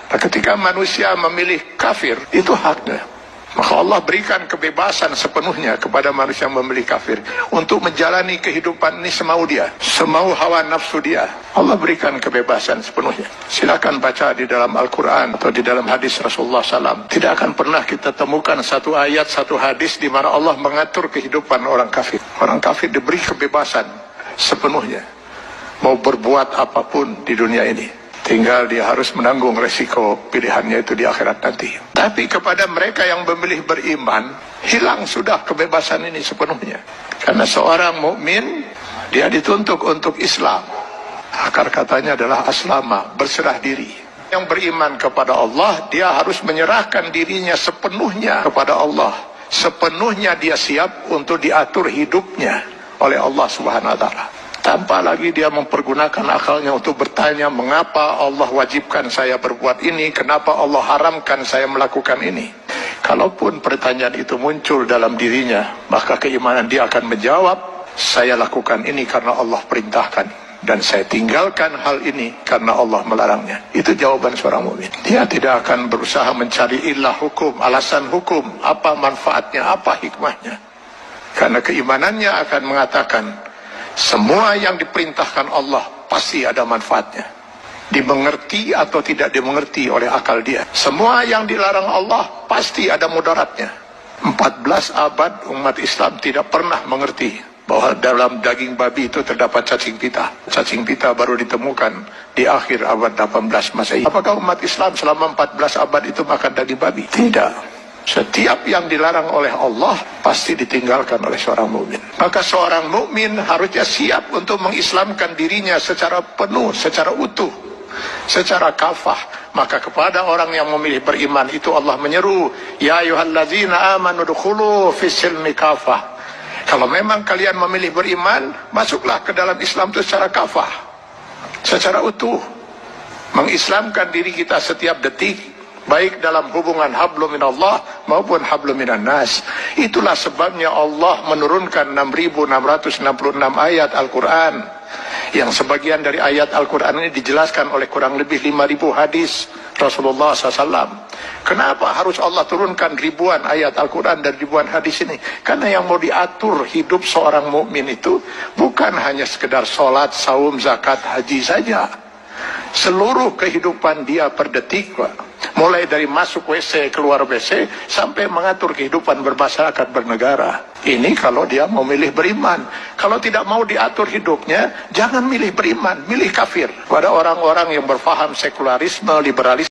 Nah, ketika manusia memilih kafir, itu haknya. Maka Allah berikan kebebasan sepenuhnya kepada manusia yang memilih kafir untuk menjalani kehidupan ini semau dia, semau hawa nafsu dia. Allah berikan kebebasan sepenuhnya. Silakan baca di dalam Al-Quran atau di dalam hadis Rasulullah SAW. Tidak akan pernah kita temukan satu ayat, satu hadis di mana Allah mengatur kehidupan orang kafir. Orang kafir diberi kebebasan sepenuhnya, mau berbuat apapun di dunia ini. Tinggal dia harus menanggung resiko pilihannya itu di akhirat nanti. Tapi kepada mereka yang memilih beriman, hilang sudah kebebasan ini sepenuhnya. Karena seorang mukmin dia dituntut untuk Islam. Akar katanya adalah aslama, berserah diri. Yang beriman kepada Allah, dia harus menyerahkan dirinya sepenuhnya kepada Allah. Sepenuhnya dia siap untuk diatur hidupnya oleh Allah Subhanahu wa Ta'ala. Tanpa lagi dia mempergunakan akalnya untuk bertanya, mengapa Allah wajibkan saya berbuat ini, kenapa Allah haramkan saya melakukan ini. Kalaupun pertanyaan itu muncul dalam dirinya, maka keimanan dia akan menjawab, saya lakukan ini karena Allah perintahkan, dan saya tinggalkan hal ini karena Allah melarangnya. Itu jawaban seorang mukmin. Dia tidak akan berusaha mencari ilah hukum, alasan hukum, apa manfaatnya, apa hikmahnya. Karena keimanannya akan mengatakan, semua yang diperintahkan Allah pasti ada manfaatnya. Dimengerti atau tidak dimengerti oleh akal dia. Semua yang dilarang Allah pasti ada mudaratnya. 14 abad umat Islam tidak pernah mengerti bahwa dalam daging babi itu terdapat cacing pita. Cacing pita baru ditemukan di akhir abad 18 Masehi. Apakah umat Islam selama 14 abad itu makan daging babi? Tidak. Setiap yang dilarang oleh Allah pasti ditinggalkan oleh seorang mukmin. Maka seorang mukmin harusnya siap untuk mengislamkan dirinya secara penuh, secara utuh, secara kafah. Maka kepada orang yang memilih beriman itu Allah menyeru, ya ayyuhallazina amanu dukhulu fis-silmi kafah. Kalau memang kalian memilih beriman, masuklah ke dalam Islam itu secara kafah, secara utuh. Mengislamkan diri kita setiap detik, baik dalam hubungan hablum minallah maupun hablum minan nas. Itulah sebabnya Allah menurunkan 6.666 ayat Al-Quran, yang sebagian dari ayat Al-Quran ini dijelaskan oleh kurang lebih 5.000 hadis Rasulullah SAW. Kenapa harus Allah turunkan ribuan ayat Al-Quran dan ribuan hadis ini? Karena yang mau diatur hidup seorang mukmin itu bukan hanya sekedar sholat, saum, zakat, haji saja. Seluruh kehidupan dia per detik, Pak. Mulai dari masuk WC, keluar WC, sampai mengatur kehidupan bermasyarakat, bernegara. Ini kalau dia mau milih beriman. Kalau tidak mau diatur hidupnya, jangan milih beriman, milih kafir. Pada orang-orang yang berfaham sekularisme, liberalisme,